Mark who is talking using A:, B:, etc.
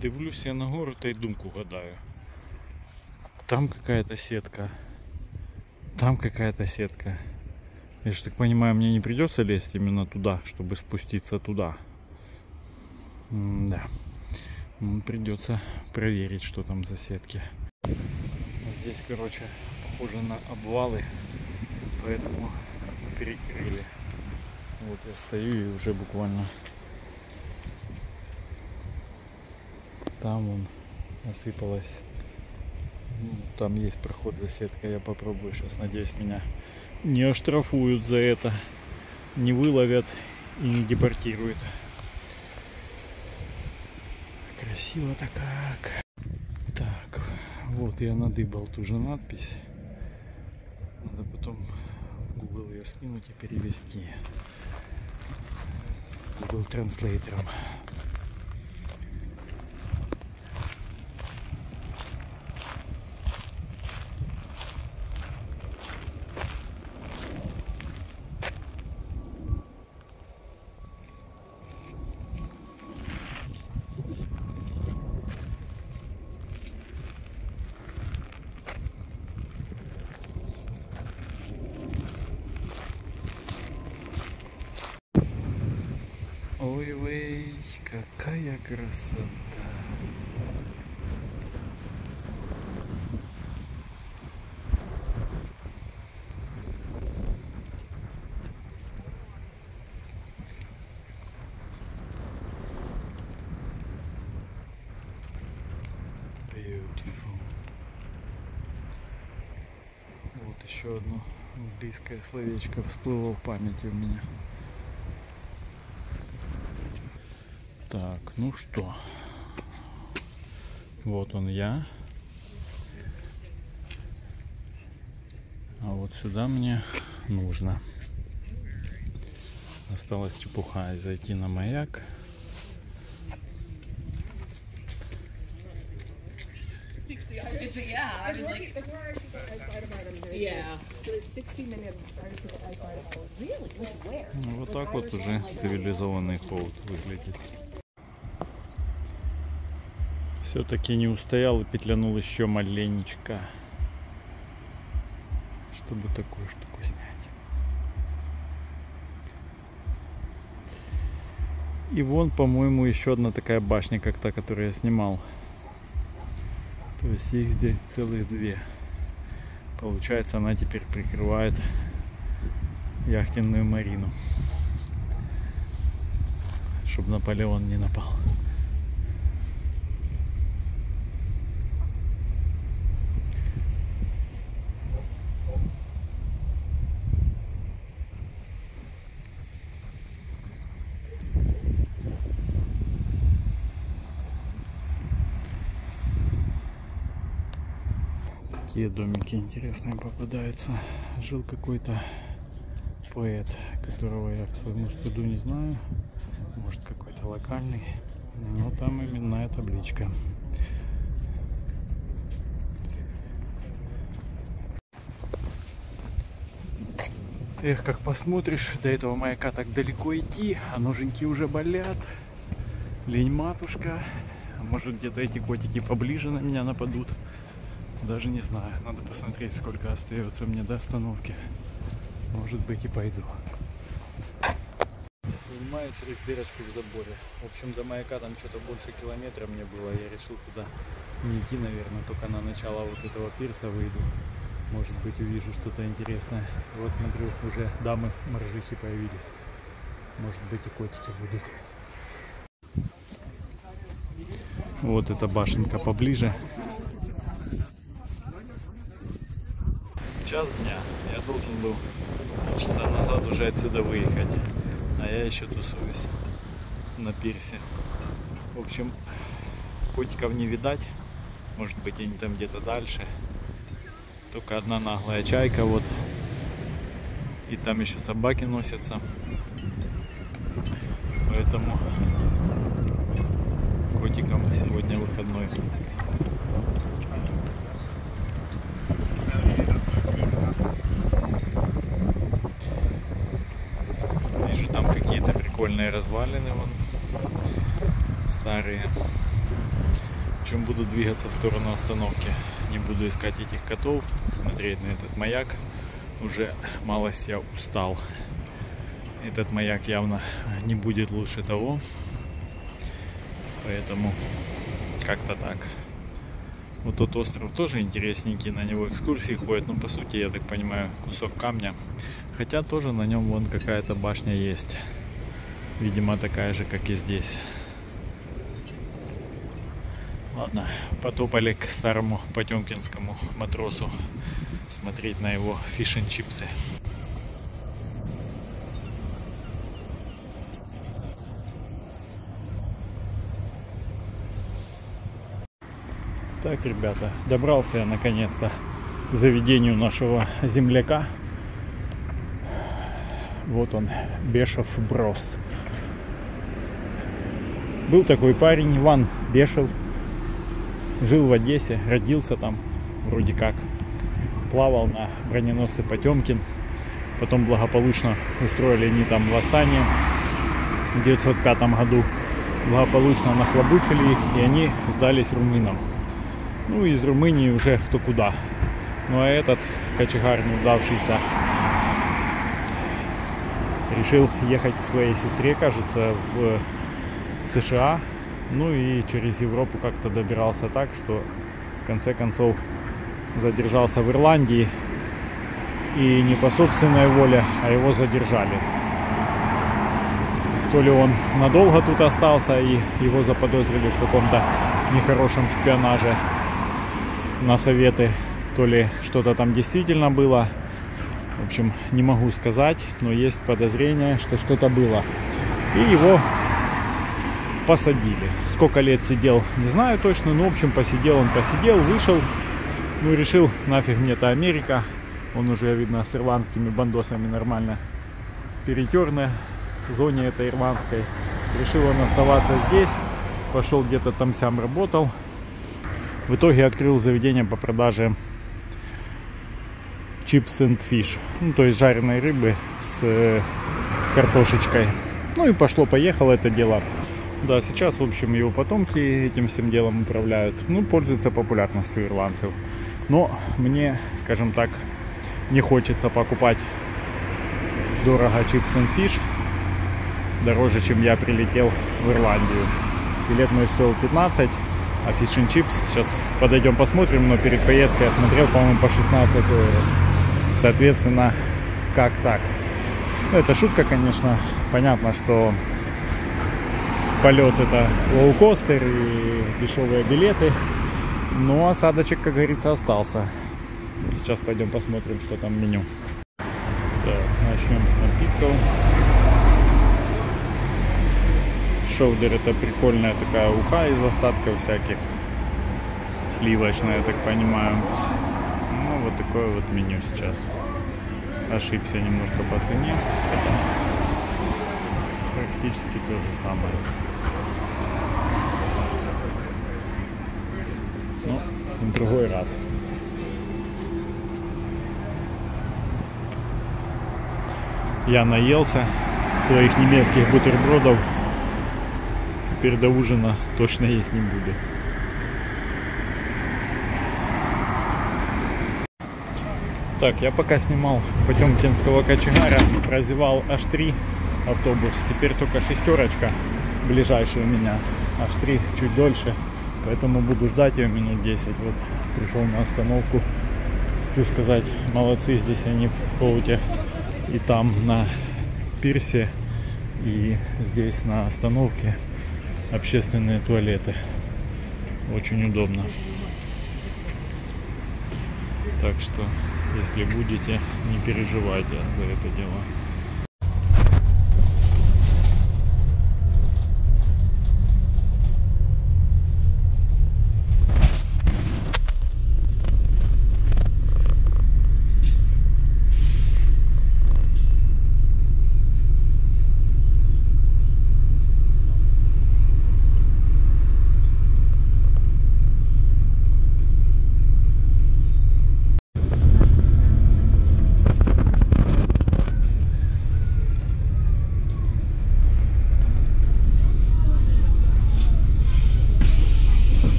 A: Дивлюсь я на гору та й думку гадаю. Там какая-то сетка. Там какая-то сетка. Я же так понимаю, мне не придется лезть именно туда, чтобы спуститься туда. Да. Придется проверить, что там за сетки. Здесь, короче, похоже на обвалы, поэтому перекрыли. Вот я стою и уже буквально там вон осыпалось. Там есть проход за сеткой, я попробую сейчас, надеюсь, меня не оштрафуют за это, не выловят и не депортируют. Красиво-то как. Так, вот я надыбал ту же надпись. Надо потом в Google ее скинуть и перевести Google Translator. Ой-ой, какая красота! Beautiful. Вот еще одно английское словечко всплыло в памяти у меня. Так, ну что, вот он я, а вот сюда мне нужно. Осталось чепуха и зайти на маяк. Вот так вот уже цивилизованный холод выглядит. Все-таки не устоял и петлянул еще маленечко, чтобы такую штуку снять. И вон, по-моему, еще одна такая башня, как та, которую я снимал. То есть их здесь целых две. Получается, она теперь прикрывает яхтенную марину, чтобы Наполеон не напал. Такие домики интересные попадаются. Жил какой-то поэт, которого я к своему стыду не знаю. Может, какой-то локальный. Но там именная табличка. Эх, как посмотришь, до этого маяка так далеко идти, а ноженьки уже болят. Лень матушка. Может, где-то эти котики поближе на меня нападут. Даже не знаю. Надо посмотреть, сколько остается мне до остановки. Может быть, и пойду. Снимаю через дырочку в заборе. В общем, до маяка там что-то больше километра мне было. Я решил туда не идти, наверное. Только на начало вот этого пирса выйду. Может быть, увижу что-то интересное. Вот смотрю, уже дамы-моржихи появились. Может быть, и котики будут. Вот эта башенка поближе. Час дня. Я должен был полчаса назад уже отсюда выехать. А я еще тусуюсь на пирсе. В общем, котиков не видать. Может быть, они там где-то дальше. Только одна наглая чайка вот. И там еще собаки носятся. Поэтому котикам сегодня выходной. Вижу там какие-то прикольные развалины вон. Старые. общем, буду двигаться в сторону остановки. Не буду искать этих котов, смотреть на этот маяк. Уже малость я устал. Этот маяк явно не будет лучше того. Поэтому как-то так. Вот тот остров тоже интересненький, на него экскурсии ходят. Но по сути, я так понимаю, кусок камня. Хотя тоже на нем вон какая-то башня есть. Видимо, такая же, как и здесь. Ладно, потопали к старому потемкинскому матросу смотреть на его фиш-н-чипсы. Так, ребята, добрался я наконец-то к заведению нашего земляка. Вот он, Бешев Брос. Был такой парень, Иван Бешев. Жил в Одессе, родился там, вроде как. Плавал на броненосце Потемкин. Потом благополучно устроили они там восстание в 1905 году. Благополучно нахлобучили их, и они сдались румынам. Ну, из Румынии уже кто куда. Ну, а этот кочегар неудавшийся решил ехать к своей сестре, кажется, в США. Ну и через Европу как-то добирался так, что в конце концов задержался в Ирландии. И не по собственной воле, а его задержали. То ли он надолго тут остался и его заподозрили в каком-то нехорошем шпионаже на советы, то ли что-то там действительно было. В общем, не могу сказать, но есть подозрение, что что-то было. И его посадили. Сколько лет сидел, не знаю точно, но в общем посидел, вышел. Ну, решил, нафиг мне это Америка. Он уже, видно, с ирландскими бандосами нормально перетер на зоне этой ирландской. Решил он оставаться здесь. Пошел где-то там-сям работал. В итоге открыл заведение по продаже chips and fish. Ну, то есть жареной рыбы с картошечкой. Ну и пошло-поехало это дело. Да, сейчас, в общем, его потомки этим всем делом управляют. Ну, пользуются популярностью ирландцев. Но мне, скажем так, не хочется покупать дорого chips and fish. Дороже, чем я прилетел в Ирландию. Билет мой стоил 15, а fish and chips сейчас подойдем посмотрим, но перед поездкой я смотрел, по-моему, по 16 евро. Соответственно, как так? Ну, это шутка, конечно. Понятно, что полет это лоукостер и дешевые билеты. Но осадочек, как говорится, остался. Сейчас пойдем посмотрим, что там в меню. Так, начнем с напитков. Шоудер — это прикольная такая уха из остатков всяких. Сливочная, я так понимаю. Ну, вот такое вот меню сейчас. Ошибся немножко по цене. Хотя практически то же самое. Но в другой раз. Я наелся своих немецких бутербродов. Теперь до ужина точно есть не буду. Так, я пока снимал потемкинского кочегара, прозевал H3 автобус. Теперь только шестерочка ближайшая у меня. H3 чуть дольше, поэтому буду ждать ее минут 10. Вот пришел на остановку. Хочу сказать, молодцы здесь они в Коуте. И там на пирсе, и здесь на остановке общественные туалеты. Очень удобно. Так что, если будете, не переживайте за это дело.